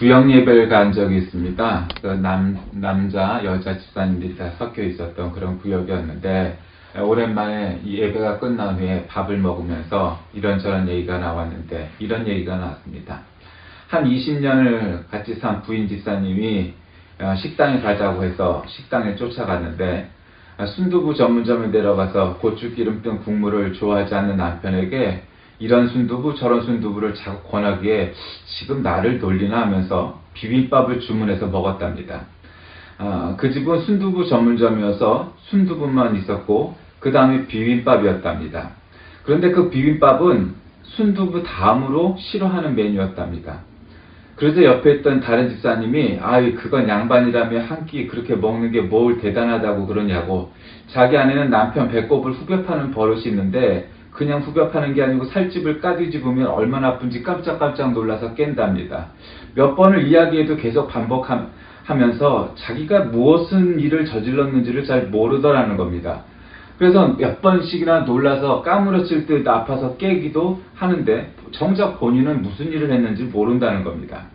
구역 예배를 간 적이 있습니다. 남자, 여자 집사님들이 다 섞여 있었던 그런 구역이었는데, 오랜만에 이 예배가 끝난 후에 밥을 먹으면서 이런저런 얘기가 나왔는데, 이런 얘기가 나왔습니다. 한 20년을 같이 산 부인 집사님이 식당에 가자고 해서 식당에 쫓아갔는데, 순두부 전문점에 내려가서 고추기름 뜬 국물을 좋아하지 않는 남편에게 이런 순두부 저런 순두부를 자꾸 권하기에 지금 나를 놀리나 하면서 비빔밥을 주문해서 먹었답니다. 그 집은 순두부 전문점이어서 순두부만 있었고 그 다음에 비빔밥이었답니다. 그런데 그 비빔밥은 순두부 다음으로 싫어하는 메뉴였답니다. 그래서 옆에 있던 다른 집사님이 그건 양반이라며 한 끼 그렇게 먹는 게 뭘 대단하다고 그러냐고, 자기 아내는 남편 배꼽을 후벼 파는 버릇이 있는데 그냥 후벼 파는 게 아니고 살집을 까뒤집으면 얼마나 아픈지 깜짝깜짝 놀라서 깬답니다. 몇 번을 이야기해도 계속 반복하면서 자기가 무엇은 일을 저질렀는지를 잘 모르더라는 겁니다. 그래서 몇 번씩이나 놀라서 까무러칠 듯 아파서 깨기도 하는데 정작 본인은 무슨 일을 했는지 모른다는 겁니다.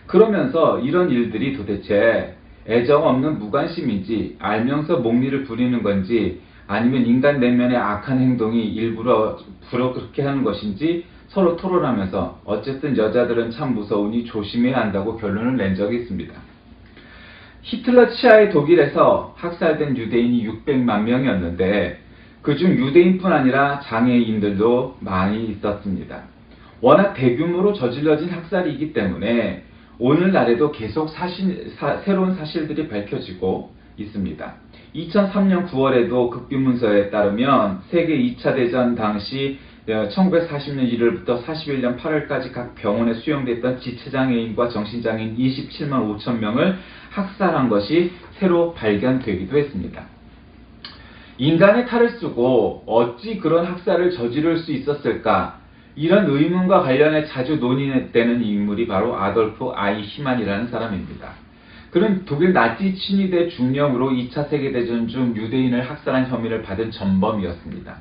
그러면서 이런 일들이 도대체 애정 없는 무관심인지 알면서 목리를 부리는 건지 아니면 인간 내면의 악한 행동이 일부러 그렇게 하는 것인지 서로 토론하면서 어쨌든 여자들은 참 무서우니 조심해야 한다고 결론을 낸 적이 있습니다. 히틀러 치하의 독일에서 학살된 유대인이 600만 명이었는데 그중 유대인뿐 아니라 장애인들도 많이 있었습니다. 워낙 대규모로 저질러진 학살이기 때문에 오늘날에도 계속 새로운 사실들이 밝혀지고 있습니다. 2003년 9월에도 급비문서에 따르면 세계 2차 대전 당시 1940년 1월부터 41년 8월까지 각 병원에 수용됐던 지체장애인과 정신장애인 27만 5천 명을 학살한 것이 새로 발견되기도 했습니다. 인간의 탈을 쓰고 어찌 그런 학살을 저지를 수 있었을까? 이런 의문과 관련해 자주 논의되는 인물이 바로 아돌프 아이히만이라는 사람입니다. 그는 독일 나치 친위대 중령으로 2차 세계대전 중 유대인을 학살한 혐의를 받은 전범이었습니다.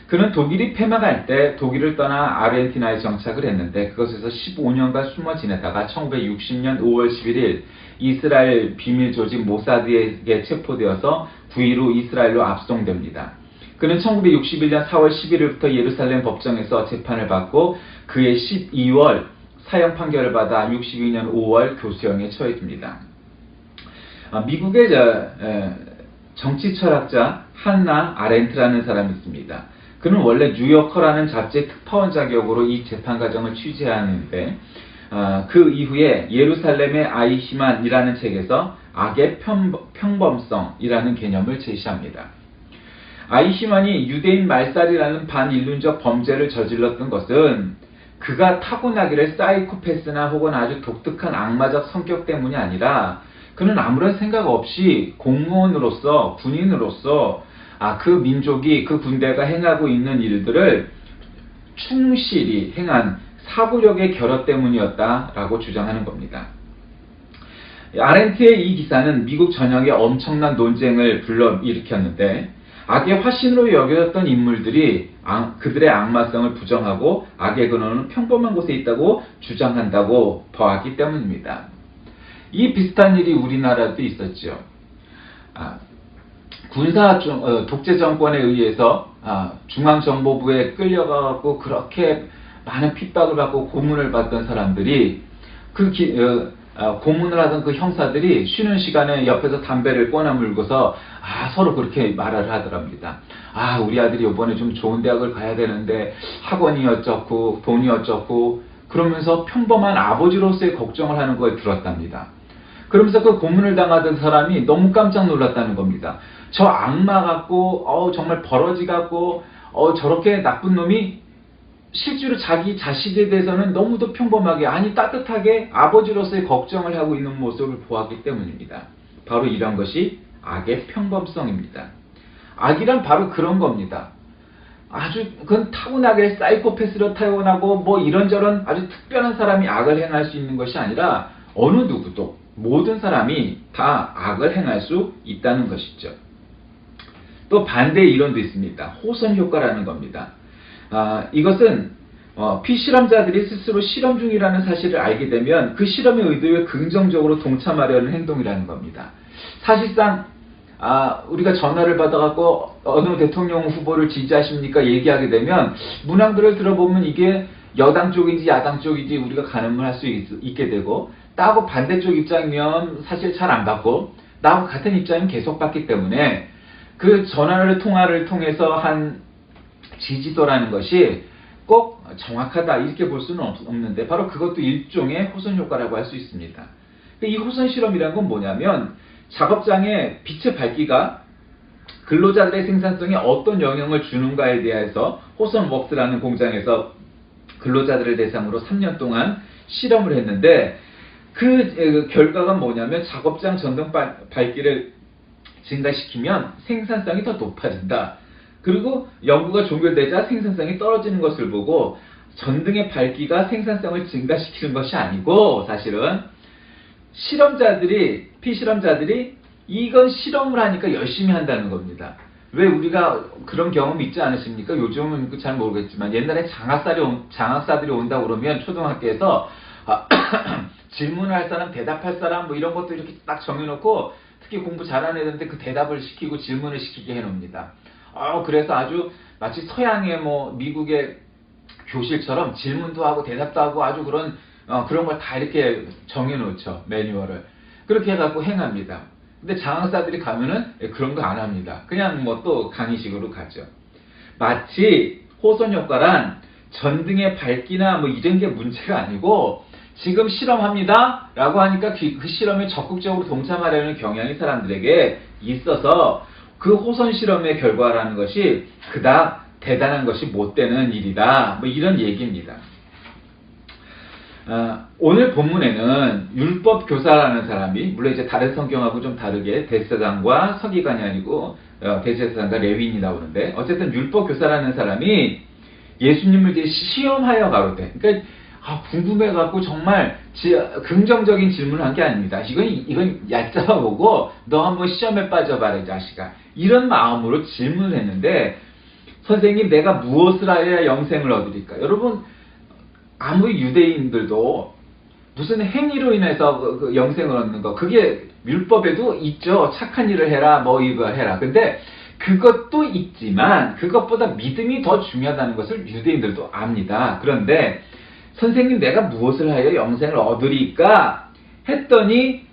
그는 독일이 패망할 때 독일을 떠나 아르헨티나에 정착을 했는데 그것에서 15년간 숨어 지내다가 1960년 5월 11일 이스라엘 비밀 조직 모사드에게 체포되어서 9.15 이스라엘로 압송됩니다. 그는 1961년 4월 11일부터 예루살렘 법정에서 재판을 받고 그해 12월 사형 판결을 받아 62년 5월 교수형에 처해집니다. 미국의 정치 철학자 한나 아렌트라는 사람이 있습니다. 그는 원래 뉴요커라는 잡지의 특파원 자격으로 이 재판 과정을 취재하는데 그 이후에 예루살렘의 아이히만이라는 책에서 악의 평범성이라는 개념을 제시합니다. 아이히만이 유대인 말살이라는 반인륜적 범죄를 저질렀던 것은 그가 타고나기를 사이코패스나 혹은 아주 독특한 악마적 성격 때문이 아니라 그는 아무런 생각 없이 공무원으로서 군인으로서 그 민족이 그 군대가 행하고 있는 일들을 충실히 행한 사고력의 결여 때문이었다라고 주장하는 겁니다. 아렌트의 이 기사는 미국 전역에 엄청난 논쟁을 불러일으켰는데 악의 화신으로 여겨졌던 인물들이 그들의 악마성을 부정하고 악의 근원은 평범한 곳에 있다고 주장한다고 보았기 때문입니다. 이 비슷한 일이 우리나라도 있었죠. 군사 독재 정권에 의해서 중앙정보부에 끌려가고 그렇게 많은 핍박을 받고 고문을 받던 사람들이 고문을 하던 그 형사들이 쉬는 시간에 옆에서 담배를 꺼내 물고서 서로 그렇게 말을 하더랍니다. 우리 아들이 이번에 좀 좋은 대학을 가야 되는데 학원이 어쩌고 돈이 어쩌고 그러면서 평범한 아버지로서의 걱정을 하는 걸 들었답니다. 그러면서 그 고문을 당하던 사람이 너무 깜짝 놀랐다는 겁니다. 저 악마 같고 정말 버러지 같고 저렇게 나쁜 놈이 실제로 자기 자식에 대해서는 너무도 평범하게 따뜻하게 아버지로서의 걱정을 하고 있는 모습을 보았기 때문입니다. 바로 이런 것이 악의 평범성입니다. 악이란 바로 그런 겁니다. 그건 타고나게 사이코패스로 타고나고 이런저런 아주 특별한 사람이 악을 행할 수 있는 것이 아니라 어느 누구도 모든 사람이 다 악을 행할 수 있다는 것이죠. 또 반대의 이론도 있습니다. 호선 효과라는 겁니다. 이것은 피실험자들이 스스로 실험 중이라는 사실을 알게 되면 그 실험의 의도에 긍정적으로 동참하려는 행동이라는 겁니다. 사실상 우리가 전화를 받아갖고 어느 대통령 후보를 지지하십니까? 얘기하게 되면 문항들을 들어보면 이게 여당 쪽인지 야당 쪽인지 우리가 가늠을 할 수 있게 되고, 나하고 반대쪽 입장이면 사실 잘 안 받고, 나하고 같은 입장이면 계속 받기 때문에 그 통화를 통해서 한 지지도라는 것이 꼭 정확하다 이렇게 볼 수는 없는데, 바로 그것도 일종의 호선 효과라고 할 수 있습니다. 이 호선 실험이라는 건 뭐냐면, 작업장에 빛의 밝기가 근로자들의 생산성에 어떤 영향을 주는가에 대해서 호선웍스라는 공장에서 근로자들을 대상으로 3년 동안 실험을 했는데, 그 결과가 뭐냐면 작업장 전등 밝기를 증가시키면 생산성이 더 높아진다. 그리고 연구가 종결되자 생산성이 떨어지는 것을 보고, 전등의 밝기가 생산성을 증가시키는 것이 아니고 사실은 피실험자들이 이건 실험을 하니까 열심히 한다는 겁니다. 왜 우리가 그런 경험 있지 않으십니까? 요즘은 잘 모르겠지만 옛날에 장학사들이 온다 그러면 초등학교에서 질문할 사람, 대답할 사람 뭐 이런 것도 이렇게 딱 정해놓고, 특히 공부 잘하는 애들한테 그 대답을 시키고 질문을 시키게 해놓습니다. 그래서 아주 마치 서양의 미국의 교실처럼 질문도 하고 대답도 하고 아주 그런 걸 다 이렇게 정해놓죠. 매뉴얼을. 그렇게 해갖고 행합니다. 근데 장학사들이 가면은 그런 거 안 합니다. 그냥 또 강의식으로 가죠. 마치 호선 효과란 전등의 밝기나 이런 게 문제가 아니고, 지금 실험합니다 라고 하니까 그 실험에 적극적으로 동참하려는 경향이 사람들에게 있어서 그 호선 실험의 결과라는 것이 그닥 대단한 것이 못 되는 일이다. 이런 얘기입니다. 오늘 본문에는 율법 교사라는 사람이, 물론 이제 다른 성경하고 좀 다르게 대제사장과 서기관이 아니고 대제사장과 레위인이 나오는데, 어쨌든 율법 교사라는 사람이 예수님을 이제 시험하여 가로되, 그러니까 궁금해갖고 정말 긍정적인 질문을 한 게 아닙니다. 이건 얕잡아보고 너 한번 시험에 빠져봐라 이 자식아, 이런 마음으로 질문을 했는데, 선생님 내가 무엇을 하여야 영생을 얻으리까? 여러분, 아무리 유대인들도 무슨 행위로 인해서 그 영생을 얻는 거, 그게 율법에도 있죠. 착한 일을 해라, 이거 해라. 근데 그것도 있지만 그것보다 믿음이 더 중요하다는 것을 유대인들도 압니다. 그런데 선생님 내가 무엇을 하여 영생을 얻으리까? 했더니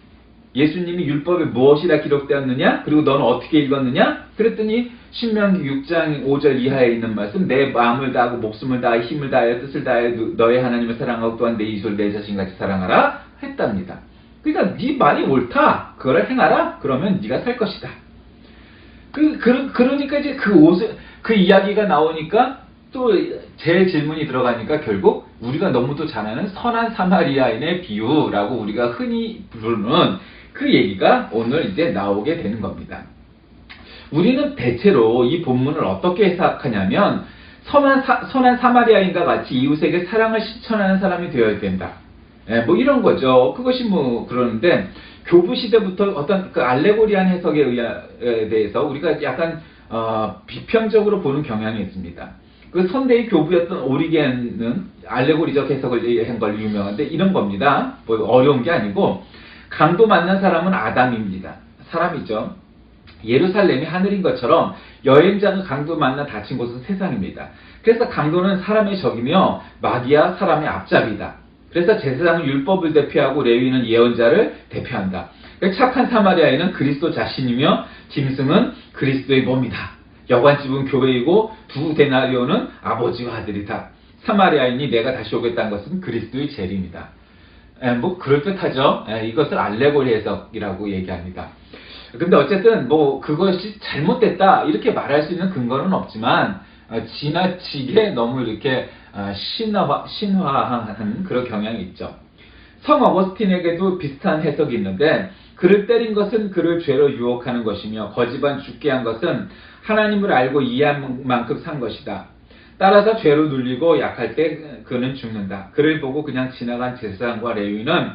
예수님이 율법에 무엇이라 기록되었느냐? 그리고 너는 어떻게 읽었느냐? 그랬더니 신명기 6장 5절 이하에 있는 말씀, 내 마음을 다하고 목숨을 다하여 힘을 다하여 뜻을 다하여 너의 하나님을 사랑하고 또한 내 이웃을 내 자신같이 사랑하라 했답니다. 그러니까 네 말이 옳다. 그걸 행하라. 그러면 네가 살 것이다. 그러니까 이제 그 이야기가 나오니까 또 제 질문이 들어가니까 결국 우리가 너무도 잘 아는 선한 사마리아인의 비유라고 우리가 흔히 부르는 그 얘기가 오늘 이제 나오게 되는 겁니다. 우리는 대체로 이 본문을 어떻게 해석하냐면, 선한 사마리아인과 같이 이웃에게 사랑을 실천하는 사람이 되어야 된다. 이런 거죠. 그것이 그러는데, 교부 시대부터 어떤 그 알레고리한 해석에 대해서 우리가 약간 비평적으로 보는 경향이 있습니다. 그 선대의 교부였던 오리겐은 알레고리적 해석을 한 걸 유명한데 이런 겁니다. 어려운 게 아니고, 강도 만난 사람은 아담입니다. 사람이죠. 예루살렘이 하늘인 것처럼 여행자는 강도 만나 다친 곳은 세상입니다. 그래서 강도는 사람의 적이며 마귀야 사람의 앞잡이다. 그래서 제사장은 율법을 대표하고 레위는 예언자를 대표한다. 착한 사마리아인은 그리스도 자신이며 짐승은 그리스도의 몸이다. 여관집은 교회이고 두 데나리오는 아버지와 아들이다. 사마리아인이 내가 다시 오겠다는 것은 그리스도의 재림이다. 그럴듯하죠. 이것을 알레고리 해석이라고 얘기합니다. 근데 어쨌든 그것이 잘못됐다 이렇게 말할 수 있는 근거는 없지만, 지나치게 너무 이렇게 신화한 그런 경향이 있죠. 성 어거스틴에게도 비슷한 해석이 있는데, 그를 때린 것은 그를 죄로 유혹하는 것이며 거짓반 죽게 한 것은 하나님을 알고 이해한 만큼 산 것이다. 따라서 죄로 눌리고 약할 때 그는 죽는다. 그를 보고 그냥 지나간 제사장과 레위인은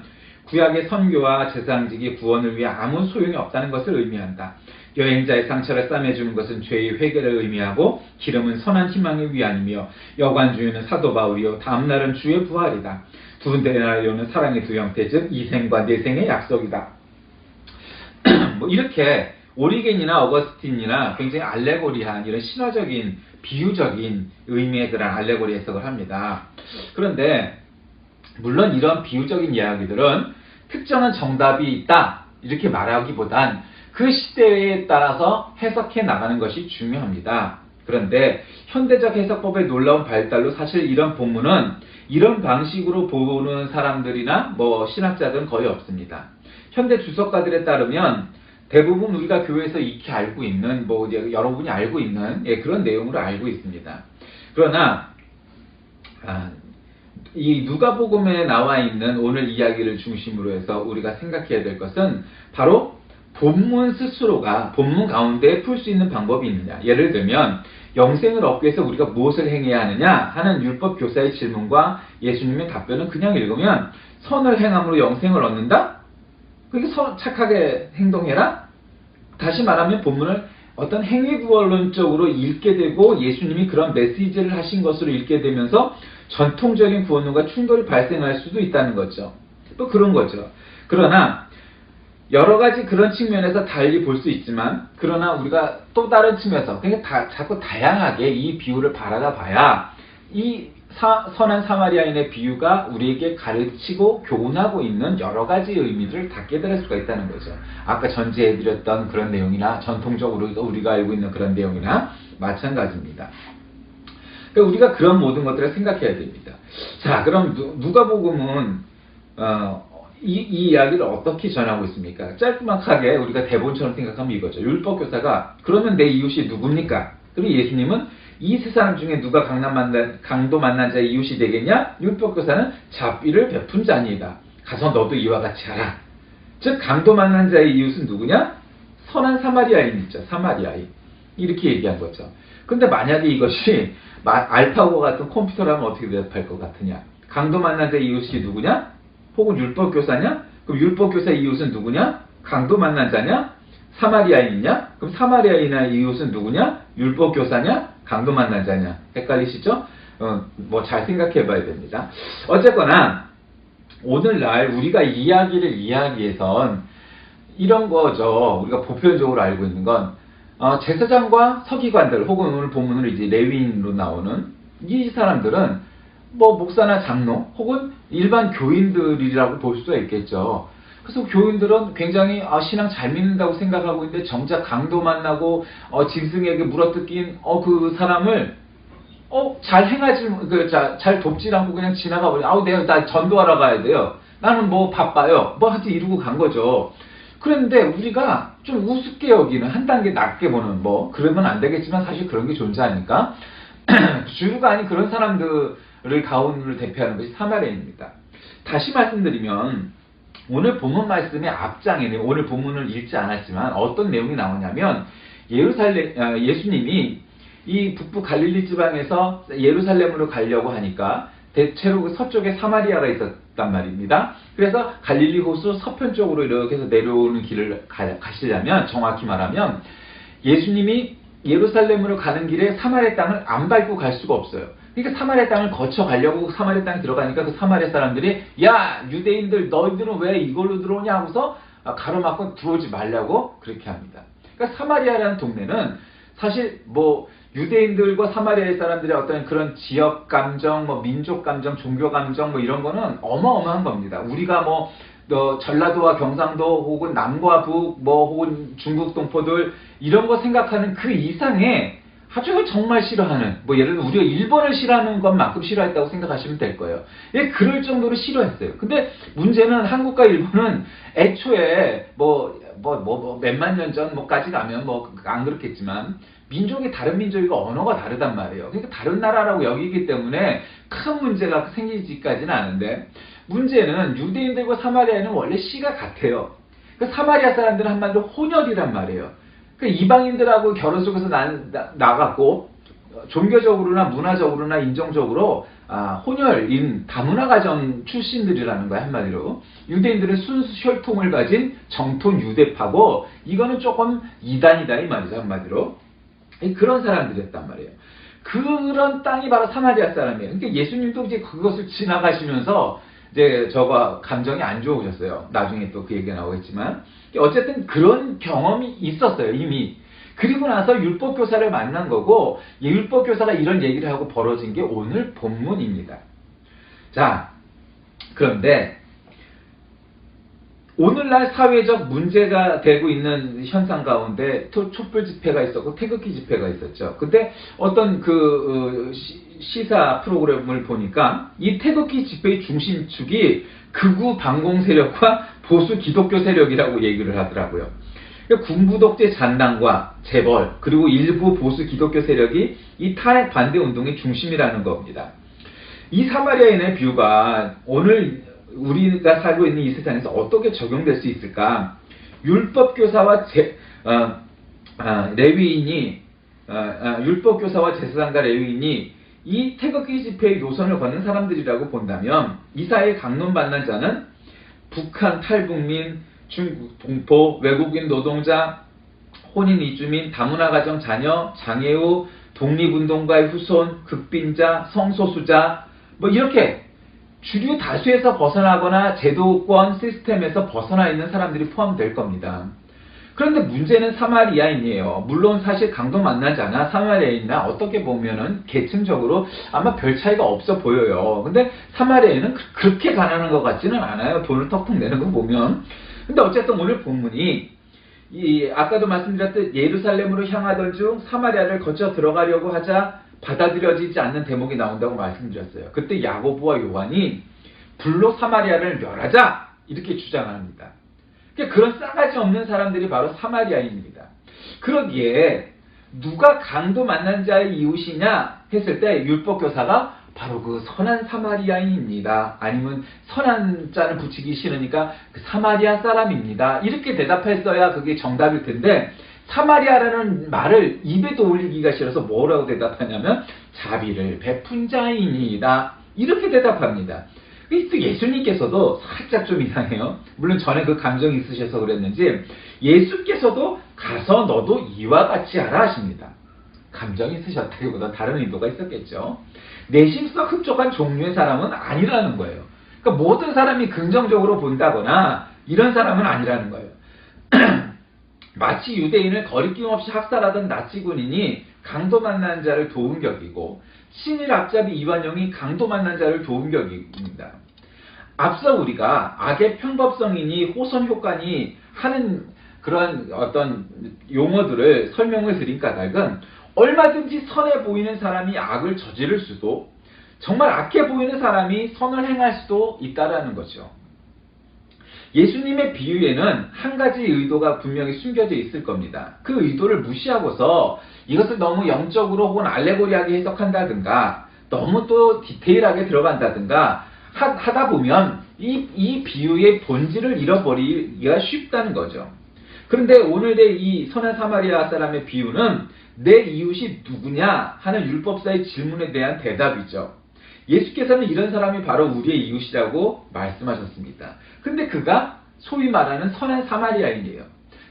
구약의 선교와 제사장직이 구원을 위해 아무 소용이 없다는 것을 의미한다. 여행자의 상처를 싸매주는 것은 죄의 회개를 의미하고 기름은 선한 희망의 위안이며 여관주의는 사도 바울이요 다음날은 주의 부활이다. 두 데나리온은 사랑의 두 형태 즉 이생과 내생의 약속이다. 뭐 이렇게 오리겐이나 어거스틴이나 굉장히 알레고리한 이런 신화적인 비유적인 의미의 그런 알레고리 해석을 합니다. 그런데 물론 이런 비유적인 이야기들은 특정한 정답이 있다 이렇게 말하기보단 그 시대에 따라서 해석해 나가는 것이 중요합니다. 그런데 현대적 해석법의 놀라운 발달로 사실 이런 본문은 이런 방식으로 보는 사람들이나 뭐 신학자들은 거의 없습니다. 현대 주석가들에 따르면 대부분 우리가 교회에서 익히 알고 있는 뭐 여러분이 알고 있는 그런 내용으로 알고 있습니다. 그러나 이 누가복음에 나와 있는 오늘 이야기를 중심으로 해서 우리가 생각해야 될 것은 바로 본문 스스로가 본문 가운데 풀 수 있는 방법이 있느냐. 예를 들면 영생을 얻기 위해서 우리가 무엇을 행해야 하느냐 하는 율법 교사의 질문과 예수님의 답변은 그냥 읽으면 선을 행함으로 영생을 얻는다? 그게 착하게 행동해라? 다시 말하면 본문을 어떤 행위구원론적으로 읽게 되고 예수님이 그런 메시지를 하신 것으로 읽게 되면서 전통적인 구원론과 충돌이 발생할 수도 있다는 거죠. 또 그런 거죠. 그러나 여러 가지 그런 측면에서 달리 볼 수 있지만 그러나 우리가 또 다른 측면에서 그러니까 자꾸 다양하게 이 비유를 바라다 봐야 이 선한 사마리아인의 비유가 우리에게 가르치고 교훈하고 있는 여러 가지 의미들을 다 깨달을 수가 있다는 거죠. 아까 전제해드렸던 그런 내용이나 전통적으로 우리가 알고 있는 그런 내용이나 마찬가지입니다. 그러니까 우리가 그런 모든 것들을 생각해야 됩니다. 자, 그럼 누가복음은 이 이야기를 어떻게 전하고 있습니까? 짧막하게 우리가 대본처럼 생각하면 이거죠. 율법교사가 그러면 내 이웃이 누굽니까? 그리고 예수님은 이 세 사람 중에 누가 강도 만난 자의 이웃이 되겠냐? 율법교사는 자비를 베푼 자니이다. 가서 너도 이와 같이 하라. 즉 강도 만난 자의 이웃은 누구냐? 선한 사마리아인이죠. 사마리아인. 이렇게 얘기한 거죠. 근데 만약에 이것이 알파고 같은 컴퓨터라면 어떻게 대답할 것 같으냐? 강도 만난 자의 이웃이 누구냐? 혹은 율법교사냐? 그럼 율법교사의 이웃은 누구냐? 강도 만난 자냐? 사마리아인이냐? 그럼 사마리아인의 이웃은 누구냐? 율법교사냐? 강도 만난 자냐? 헷갈리시죠? 뭐 잘 생각해 봐야 됩니다. 어쨌거나 오늘날 우리가 이야기를 이야기해선 이런 거죠. 우리가 보편적으로 알고 있는 건 제사장과 서기관들 혹은 오늘 본문으로 이제 레위인으로 나오는 이 사람들은 뭐 목사나 장로 혹은 일반 교인들이라고 볼 수가 있겠죠. 그래서 교인들은 굉장히 신앙 잘 믿는다고 생각하고 있는데 정작 강도 만나고 짐승에게 물어뜯긴 그 사람을 잘 행하지 잘 돕질 않고 그냥 지나가 버려. 나 전도하러 가야 돼요. 나는 뭐 바빠요. 뭐 하여튼 이러고 간 거죠. 그런데 우리가 좀 우습게 여기는 한 단계 낮게 보는 뭐 그러면 안 되겠지만 사실 그런 게 존재하니까 주류가 아닌 그런 사람들을 가운을 대표하는 것이 사마리아인입니다. 다시 말씀드리면 오늘 본문 말씀의 앞장에는 오늘 본문을 읽지 않았지만 어떤 내용이 나오냐면 예수님이 이 북부 갈릴리 지방에서 예루살렘으로 가려고 하니까 대체로 그 서쪽에 사마리아가 있었단 말입니다. 그래서 갈릴리 호수 서편 쪽으로 이렇게 해서 내려오는 길을 가시려면 정확히 말하면 예수님이 예루살렘으로 가는 길에 사마리아 땅을 안 밟고 갈 수가 없어요. 그러니까 사마리아 땅을 거쳐 가려고 사마리아 땅에 들어가니까 그 사마리아 사람들이 야 유대인들 너희들은 왜 이걸로 들어오냐 하고서 가로막고 들어오지 말라고 그렇게 합니다. 그러니까 사마리아라는 동네는 사실 뭐 유대인들과 사마리아의 사람들의 어떤 그런 지역 감정, 뭐 민족 감정, 종교 감정 뭐 이런 거는 어마어마한 겁니다. 우리가 뭐 전라도와 경상도 혹은 남과 북 뭐 혹은 중국 동포들 이런 거 생각하는 그 이상의 아주 정말 싫어하는 뭐 예를 들면 우리가 일본을 싫어하는 것만큼 싫어했다고 생각하시면 될 거예요. 예, 그럴 정도로 싫어했어요. 근데 문제는 한국과 일본은 애초에 몇만 년 전까지 가면 뭐 안 그렇겠지만 민족이 다른 민족이고 언어가 다르단 말이에요. 그러니까 다른 나라라고 여기기 때문에 큰 문제가 생기지까지는 않은데 문제는 유대인들과 사마리아인은 원래 씨가 같아요. 그러니까 사마리아 사람들은 한마디로 혼혈이란 말이에요. 그러니까 이방인들하고 결혼 속에서 나갔고 종교적으로나 문화적으로나 인종적으로 혼혈인 다문화 가정 출신들이라는 거야, 한마디로. 유대인들은 순수 혈통을 가진 정통 유대파고, 이거는 조금 이단이다 이 말이죠, 한마디로. 그런 사람들이었단 말이에요. 그런 땅이 바로 사마리아 사람이에요. 그러니까 예수님도 이제 그것을 지나가시면서 이제 저가 감정이 안 좋으셨어요. 나중에 또 그 얘기가 나오겠지만. 어쨌든 그런 경험이 있었어요, 이미. 그리고 나서 율법교사를 만난 거고, 율법교사가 이런 얘기를 하고 벌어진 게 오늘 본문입니다. 자, 그런데 오늘날 사회적 문제가 되고 있는 현상 가운데 촛불 집회가 있었고 태극기 집회가 있었죠. 근데 어떤 시사 프로그램을 보니까 이 태극기 집회의 중심축이 극우 반공 세력과 보수 기독교 세력이라고 얘기를 하더라고요. 군부 독재 잔당과 재벌 그리고 일부 보수 기독교 세력이 이 탄핵 반대 운동의 중심이라는 겁니다. 이 사마리아인의 비유가 오늘 우리가 살고 있는 이 세상에서 어떻게 적용될 수 있을까? 율법교사와 율법교사와 제사장과 레위인이 이 태극기 집회의 노선을 걷는 사람들이라고 본다면, 이 사회에 강론받는 자는 북한 탈북민, 중국 동포, 외국인 노동자, 혼인 이주민, 다문화 가정 자녀, 장애우, 독립운동가의 후손, 극빈자, 성소수자, 뭐 이렇게 주류 다수에서 벗어나거나 제도권 시스템에서 벗어나 있는 사람들이 포함될 겁니다. 그런데 문제는 사마리아인이에요. 물론 사실 강도 만나지 않아 사마리아인이나 어떻게 보면은 계층적으로 아마 별 차이가 없어 보여요. 근데 사마리아인은 그렇게 가난한 것 같지는 않아요. 돈을 턱턱 내는 거 보면. 근데 어쨌든 오늘 본문이 아까도 말씀드렸듯 예루살렘으로 향하던 중 사마리아를 거쳐 들어가려고 하자 받아들여지지 않는 대목이 나온다고 말씀드렸어요. 그때 야고보와 요한이 불로 사마리아를 멸하자 이렇게 주장합니다. 그러니까 그런 싸가지 없는 사람들이 바로 사마리아인입니다. 그러기에 누가 강도 만난 자의 이웃이냐 했을 때 율법교사가 바로 그 선한 사마리아인입니다. 아니면 선한 자를 붙이기 싫으니까 그 사마리아 사람입니다. 이렇게 대답했어야 그게 정답일 텐데, 사마리아라는 말을 입에도 올리기가 싫어서 뭐라고 대답하냐면 자비를 베푼 자이니이다. 이렇게 대답합니다. 예수님께서도 살짝 좀 이상해요. 물론 전에 그 감정이 있으셔서 그랬는지 예수께서도 가서 너도 이와 같이 하라 하십니다. 감정이 있으셨다기보다 다른 의도가 있었겠죠. 내심속 흡족한 종류의 사람은 아니라는 거예요. 그러니까 모든 사람이 긍정적으로 본다거나 이런 사람은 아니라는 거예요. 마치 유대인을 거리낌 없이 학살하던 나치 군인이 강도 만난 자를 도운 격이고, 친일 앞잡이 이완용이 강도 만난 자를 도운 격입니다. 앞서 우리가 악의 편법성이니 호선 효과니 하는 그런 어떤 용어들을 설명을 드린 까닭은, 얼마든지 선해 보이는 사람이 악을 저지를 수도, 정말 악해 보이는 사람이 선을 행할 수도 있다라는 거죠. 예수님의 비유에는 한 가지 의도가 분명히 숨겨져 있을 겁니다. 그 의도를 무시하고서 이것을 너무 영적으로 혹은 알레고리하게 해석한다든가 너무 또 디테일하게 들어간다든가 하다 보면 이 비유의 본질을 잃어버리기가 쉽다는 거죠. 그런데 오늘의 이 선한 사마리아 사람의 비유는 내 이웃이 누구냐 하는 율법사의 질문에 대한 대답이죠. 예수께서는 이런 사람이 바로 우리의 이웃이라고 말씀하셨습니다. 근데 그가 소위 말하는 선한 사마리아인이에요.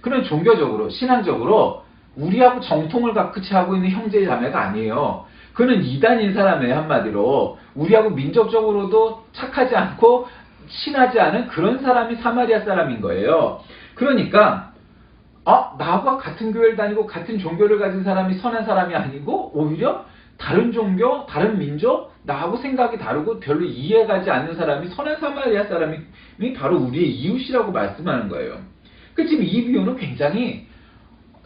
그는 종교적으로, 신앙적으로 우리하고 정통을 같이 하고 있는 형제 자매가 아니에요. 그는 이단인 사람이에요. 한마디로 우리하고 민족적으로도 착하지 않고 친하지 않은 그런 사람이 사마리아 사람인 거예요. 그러니까 나와 같은 교회를 다니고 같은 종교를 가진 사람이 선한 사람이 아니고 오히려 다른 종교, 다른 민족, 나하고 생각이 다르고 별로 이해가지 않는 사람이 선한 사마리아 사람이 바로 우리의 이웃이라고 말씀하는 거예요. 지금 이 비유는 굉장히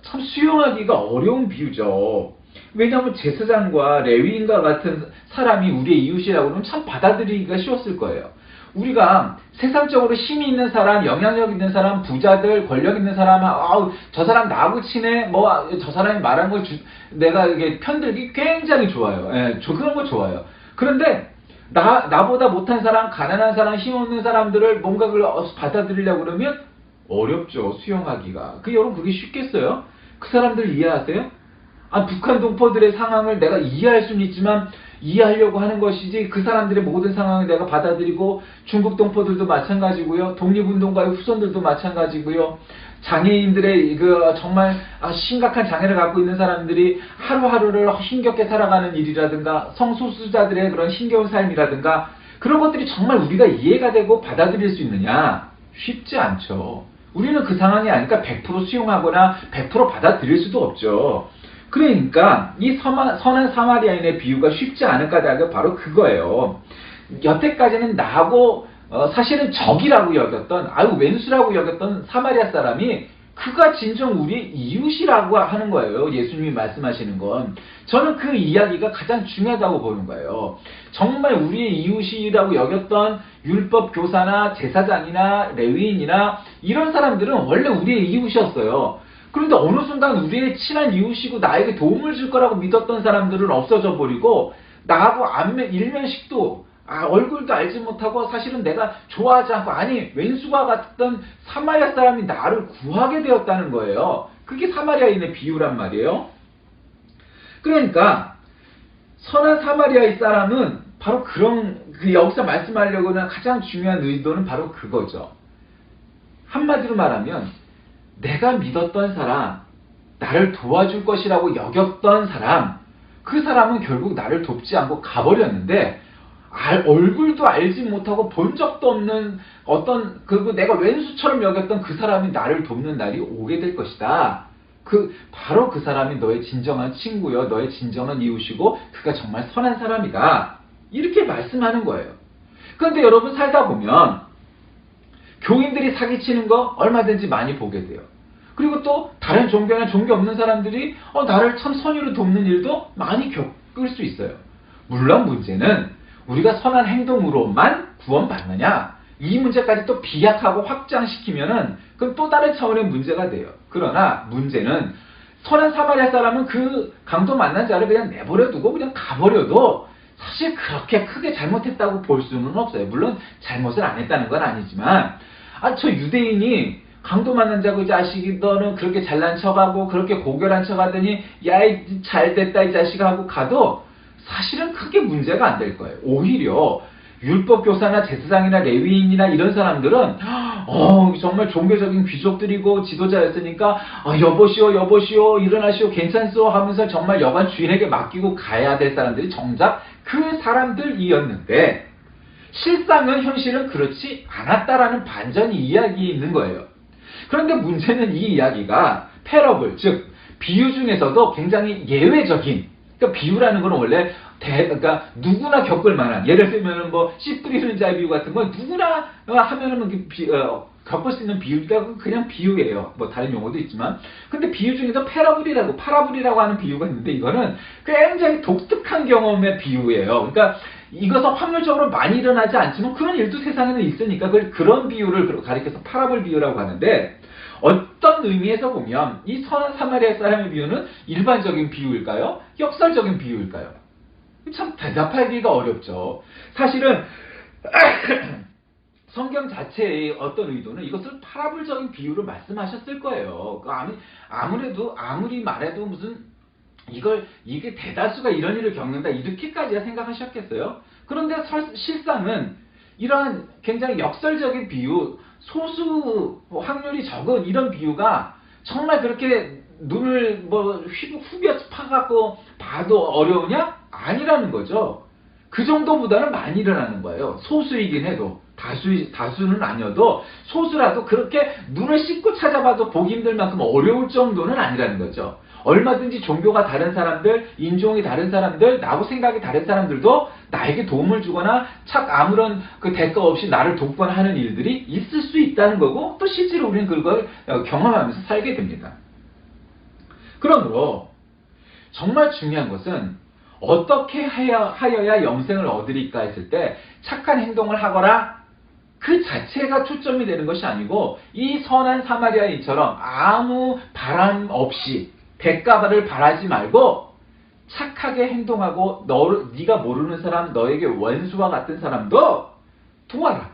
참 수용하기가 어려운 비유죠. 왜냐하면 제사장과 레위인과 같은 사람이 우리의 이웃이라고 하면 참 받아들이기가 쉬웠을 거예요. 우리가 세상적으로 힘이 있는 사람, 영향력 있는 사람, 부자들, 권력 있는 사람, 저 사람 나하고 친해, 저 사람이 말한 걸 내가 이게 편들기 굉장히 좋아요. 저 그런 거 좋아요. 그런데 나보다 못한 사람, 가난한 사람, 힘없는 사람들을 뭔가 그걸 받아들이려고 그러면 어렵죠. 수용하기가. 여러분 그게 쉽겠어요? 그 사람들 이해하세요? 북한 동포들의 상황을 내가 이해할 수는 있지만 이해하려고 하는 것이지 그 사람들의 모든 상황을 내가 받아들이고 중국 동포들도 마찬가지고요. 독립운동가의 후손들도 마찬가지고요. 장애인들의 정말 심각한 장애를 갖고 있는 사람들이 하루하루를 힘겹게 살아가는 일이라든가 성소수자들의 그런 힘겨운 삶이라든가 그런 것들이 정말 우리가 이해가 되고 받아들일 수 있느냐? 쉽지 않죠. 우리는 그 상황이 아니까 100% 수용하거나 100% 받아들일 수도 없죠. 그러니까 이 선한 사마리아인의 비유가 쉽지 않은 까닭은 바로 그거예요. 여태까지는 나하고 사실은 적이라고 여겼던 왼수라고 여겼던 사마리아 사람이 그가 진정 우리의 이웃이라고 하는 거예요. 예수님이 말씀하시는 건. 저는 그 이야기가 가장 중요하다고 보는 거예요. 정말 우리의 이웃이라고 여겼던 율법 교사나 제사장이나 레위인이나 이런 사람들은 원래 우리의 이웃이었어요. 그런데 어느 순간 우리의 친한 이웃이고 나에게 도움을 줄 거라고 믿었던 사람들은 없어져 버리고 나하고 일면식도 얼굴도 알지 못하고 사실은 내가 좋아하지 않고 왼수와 같던 사마리아 사람이 나를 구하게 되었다는 거예요. 그게 사마리아인의 비유란 말이에요. 그러니까 선한 사마리아의 사람은 바로 여기서 말씀하려고 하는 가장 중요한 의도는 바로 그거죠. 한마디로 말하면 내가 믿었던 사람, 나를 도와줄 것이라고 여겼던 사람, 그 사람은 결국 나를 돕지 않고 가버렸는데 얼굴도 알지 못하고 본 적도 없는 내가 왼수처럼 여겼던 그 사람이 나를 돕는 날이 오게 될 것이다. 바로 그 사람이 너의 진정한 친구요, 너의 진정한 이웃이고 그가 정말 선한 사람이다. 이렇게 말씀하는 거예요. 그런데 여러분 살다 보면 교인들이 사기치는 거 얼마든지 많이 보게 돼요. 그리고 또 다른 종교나 종교 없는 사람들이 나를 참 선의로 돕는 일도 많이 겪을 수 있어요. 물론 문제는 우리가 선한 행동으로만 구원받느냐, 이 문제까지 또 비약하고 확장시키면은 그건 또 다른 차원의 문제가 돼요. 그러나 문제는 선한 사마리아 사람은 그 강도 만난 자를 그냥 내버려 두고 그냥 가버려도 사실 그렇게 크게 잘못했다고 볼 수는 없어요. 물론 잘못을 안 했다는 건 아니지만 저 유대인이 강도 만난 자고 이 자식이 너는 그렇게 잘난 척하고 그렇게 고결한 척하더니 야 잘됐다 이 자식아 하고 가도 사실은 크게 문제가 안 될 거예요. 오히려 율법 교사나 제사장이나 레위인이나 이런 사람들은 정말 종교적인 귀족들이고 지도자였으니까 여보시오 일어나시오 괜찮소 하면서 정말 여관 주인에게 맡기고 가야 될 사람들이 정작 그 사람들이었는데 실상은 현실은 그렇지 않았다라는 반전이 이야기 있는 거예요. 그런데 문제는 이 이야기가 패러블, 즉 비유 중에서도 굉장히 예외적인, 그러니까 비유라는 건 원래 그러니까 누구나 겪을 만한, 예를 들면 씨 뿌리는 자의 비유 같은 건 누구나 하면은 겪을 수 있는 비유가 그냥 비유예요. 다른 용어도 있지만. 근데 비유 중에서 파라블이라고 하는 비유가 있는데 이거는 굉장히 독특한 경험의 비유예요. 그러니까 이것은 확률적으로 많이 일어나지 않지만 그런 일도 세상에는 있으니까 그런 비유를 가리켜서 파라블 비유라고 하는데, 어떤 의미에서 보면 이 선한 사마리아 사람의 비유는 일반적인 비유일까요? 역설적인 비유일까요? 참 대답하기가 어렵죠. 사실은 성경 자체의 어떤 의도는 이것을 파라블적인 비유로 말씀하셨을 거예요. 아무래도 아무리 말해도 이게 대다수가 이런 일을 겪는다 이렇게까지야 생각하셨겠어요? 그런데 실상은 이러한 굉장히 역설적인 비유, 소수 확률이 적은 이런 비유가 정말 그렇게 눈을 후벼 파갖고 봐도 어려우냐? 아니라는 거죠. 그 정도보다는 많이 일어나는 거예요. 소수이긴 해도. 다수는 아니어도 소수라도 그렇게 눈을 씻고 찾아봐도 보기 힘들 만큼 어려울 정도는 아니라는 거죠. 얼마든지 종교가 다른 사람들, 인종이 다른 사람들, 나하고 생각이 다른 사람들도 나에게 도움을 주거나 아무런 대가 없이 나를 돕거나 하는 일들이 있을 수 있다는 거고, 또 실제로 우리는 그걸 경험하면서 살게 됩니다. 그러므로 정말 중요한 것은 어떻게 하여야 영생을 얻으리까 했을 때 착한 행동을 하거라, 그 자체가 초점이 되는 것이 아니고 이 선한 사마리아인처럼 아무 바람 없이 대가를 바라지 말고 착하게 행동하고 네가 모르는 사람, 너에게 원수와 같은 사람도 도와라.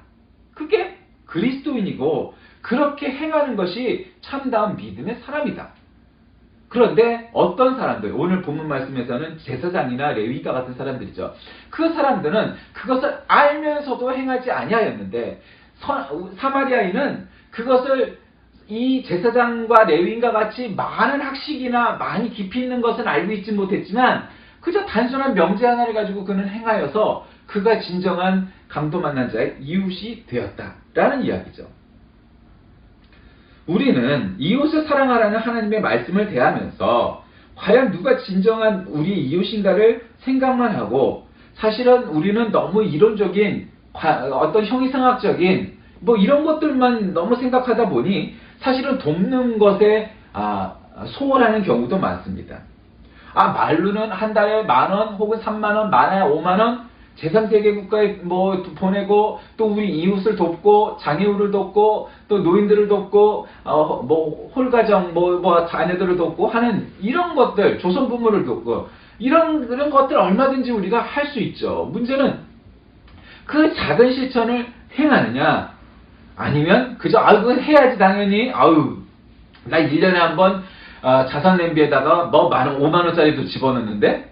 그게 그리스도인이고 그렇게 행하는 것이 참다운 믿음의 사람이다. 그런데 어떤 사람들, 오늘 본문 말씀에서는 제사장이나 레위가 같은 사람들이죠. 그 사람들은 그것을 알면서도 행하지 아니하였는데 사마리아인은 그것을 이 제사장과 레위인과 같이 많은 학식이나 많이 깊이 있는 것은 알고 있지 못했지만 그저 단순한 명제 하나를 가지고 그는 행하여서 그가 진정한 강도 만난 자의 이웃이 되었다라는 이야기죠. 우리는 이웃을 사랑하라는 하나님의 말씀을 대하면서 과연 누가 진정한 우리 이웃인가를 생각만 하고, 사실은 우리는 너무 이론적인 어떤 형이상학적인 뭐 이런 것들만 너무 생각하다 보니 사실은 돕는 것에 소홀하는 경우도 많습니다. 말로는 한 달에 10,000원 혹은 30,000원, 많아야 50,000원 제3세계 국가에 뭐 보내고, 또 우리 이웃을 돕고, 장애우를 돕고, 또 노인들을 돕고, 뭐 홀가정 뭐 자녀들을 돕고 하는 이런 것들, 조선 부모를 돕고 이런 것들 얼마든지 우리가 할 수 있죠. 문제는 그 작은 실천을 행하느냐, 아니면 그저 그거 해야지 당연히 나 1년에 한번 자선 냄비에다가 뭐 5만원짜리도 집어넣는데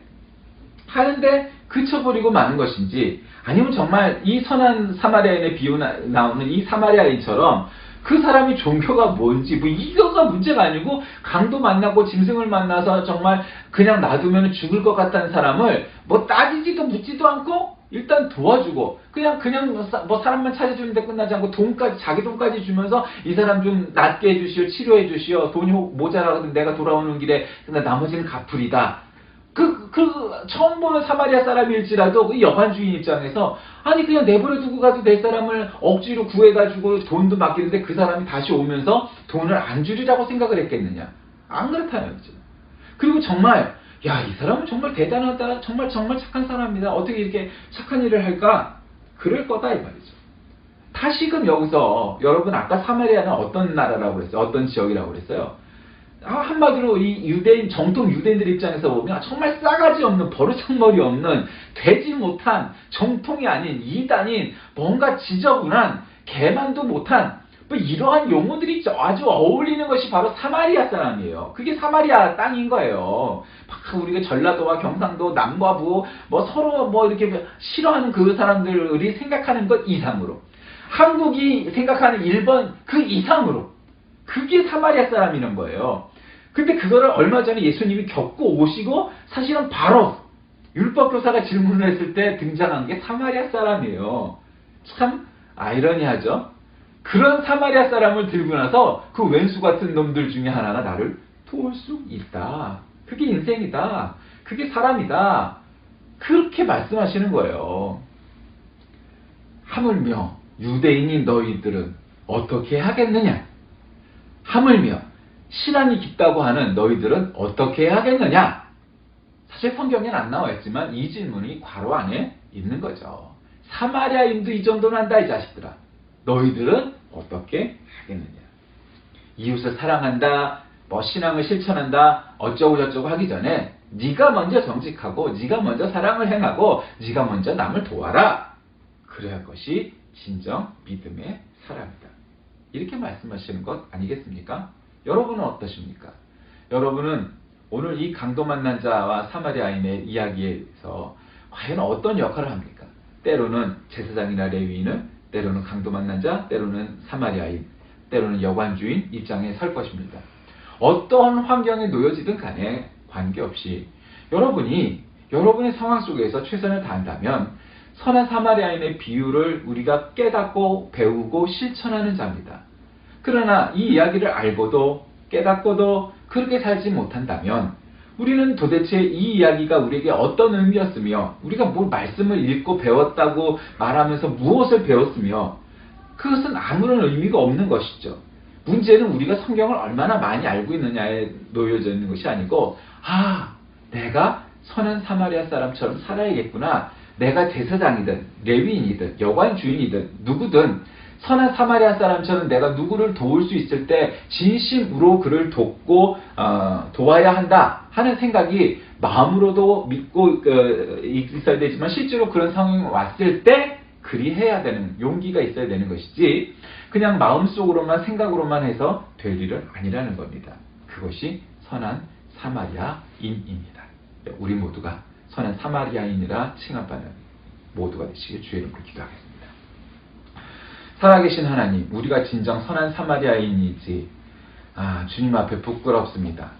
하는데 그쳐버리고 마는 것인지, 아니면 정말 이 선한 사마리아인의 비유 나오는 이 사마리아인처럼 그 사람이 종교가 뭔지 뭐 이거가 문제가 아니고, 강도 만나고 짐승을 만나서 정말 그냥 놔두면 죽을 것 같다는 사람을 뭐 따지지도 묻지도 않고 일단 도와주고, 그냥 뭐 사람만 찾아주는데 끝나지 않고 자기 돈까지 주면서 이 사람 좀 낫게 해주시오, 치료해 주시오, 돈이 모자라거든 내가 돌아오는 길에 근데 나머지는 갚으리다. 처음 보는 사마리아 사람일지라도 그 여관 주인 입장에서 그냥 내버려 두고 가도 될 사람을 억지로 구해가지고 돈도 맡기는데 그 사람이 다시 오면서 돈을 안 주리라고 생각을 했겠느냐? 안 그렇다는 거죠. 그리고 정말 이 사람은 정말 대단하다, 정말 착한 사람이다, 어떻게 이렇게 착한 일을 할까? 그럴 거다 이 말이죠. 다시금 여기서 여러분, 아까 사마리아는 어떤 나라라고 그랬어요? 어떤 지역이라고 그랬어요? 한마디로 이 유대인, 정통 유대인들 입장에서 보면 정말 싸가지 없는, 버르장머리 없는, 되지 못한, 정통이 아닌, 이단인, 뭔가 지저분한, 개만도 못한 뭐 이러한 용어들이 아주 어울리는 것이 바로 사마리아 사람이에요. 그게 사마리아 땅인 거예요. 막 우리가 전라도와 경상도, 남과 부 뭐 서로 뭐 이렇게 싫어하는 그 사람들이 생각하는 것 이상으로, 한국이 생각하는 일본 그 이상으로, 그게 사마리아 사람이란 거예요. 근데 그거를 얼마 전에 예수님이 겪고 오시고, 사실은 바로 율법교사가 질문을 했을 때 등장한 게 사마리아 사람이에요. 참 아이러니하죠. 그런 사마리아 사람을 들고 나서 그 왼수 같은 놈들 중에 하나가 나를 도울 수 있다. 그게 인생이다. 그게 사람이다. 그렇게 말씀하시는 거예요. 하물며 유대인인 너희들은 어떻게 하겠느냐? 하물며 신앙이 깊다고 하는 너희들은 어떻게 하겠느냐? 사실 성경에는 안 나와 있지만 이 질문이 괄호 안에 있는 거죠. 사마리아인도 이 정도는 한다 이 자식들아. 너희들은 어떻게 하겠느냐? 이웃을 사랑한다, 뭐 신앙을 실천한다, 어쩌고 저쩌고 하기 전에 네가 먼저 정직하고 네가 먼저 사랑을 행하고 네가 먼저 남을 도와라. 그래야 것이 진정 믿음의 사람이다. 이렇게 말씀하시는 것 아니겠습니까? 여러분은 어떠십니까? 여러분은 오늘 이 강도 만난 자와 사마리아인의 이야기에서 과연 어떤 역할을 합니까? 때로는 제사장이나 레위인은, 때로는 강도 만난 자, 때로는 사마리아인, 때로는 여관주인 입장에 설 것입니다. 어떤 환경에 놓여지든 간에 관계없이 여러분의 상황 속에서 최선을 다한다면 선한 사마리아인의 비유를 우리가 깨닫고 배우고 실천하는 자입니다. 그러나 이 이야기를 알고도 깨닫고도 그렇게 살지 못한다면 우리는 도대체 이 이야기가 우리에게 어떤 의미였으며, 우리가 뭘 말씀을 읽고 배웠다고 말하면서 무엇을 배웠으며, 그것은 아무런 의미가 없는 것이죠. 문제는 우리가 성경을 얼마나 많이 알고 있느냐에 놓여져 있는 것이 아니고, 내가 선한 사마리아 사람처럼 살아야겠구나. 내가 제사장이든 레위인이든 여관 주인이든 누구든 선한 사마리아 사람처럼 내가 누구를 도울 수 있을 때 진심으로 그를 돕고 도와야 한다 하는 생각이 마음으로도 믿고 있어야 되지만, 실제로 그런 상황이 왔을 때 그리해야 되는 용기가 있어야 되는 것이지, 그냥 마음속으로만 생각으로만 해서 될 일은 아니라는 겁니다. 그것이 선한 사마리아인입니다. 우리 모두가 선한 사마리아인이라 칭함받는 모두가 되시길 주의 이름으로 기도하겠습니다. 살아계신 하나님, 우리가 진정 선한 사마리아인이지 주님 앞에 부끄럽습니다.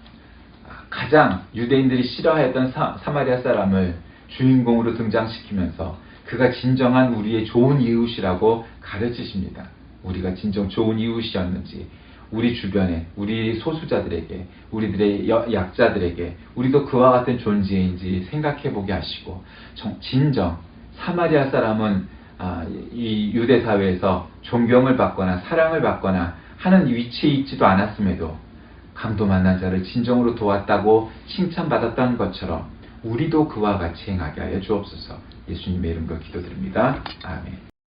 가장 유대인들이 싫어했던 사마리아 사람을 주인공으로 등장시키면서 그가 진정한 우리의 좋은 이웃이라고 가르치십니다. 우리가 진정 좋은 이웃이었는지, 우리 주변에 우리 소수자들에게, 우리들의 약자들에게 우리도 그와 같은 존재인지 생각해보게 하시고, 진정 사마리아 사람은 이 유대 사회에서 존경을 받거나 사랑을 받거나 하는 위치에 있지도 않았음에도 강도 만난 자를 진정으로 도왔다고 칭찬받았던 것처럼 우리도 그와 같이 행하게 하여 주옵소서. 예수님의 이름으로 기도드립니다. 아멘.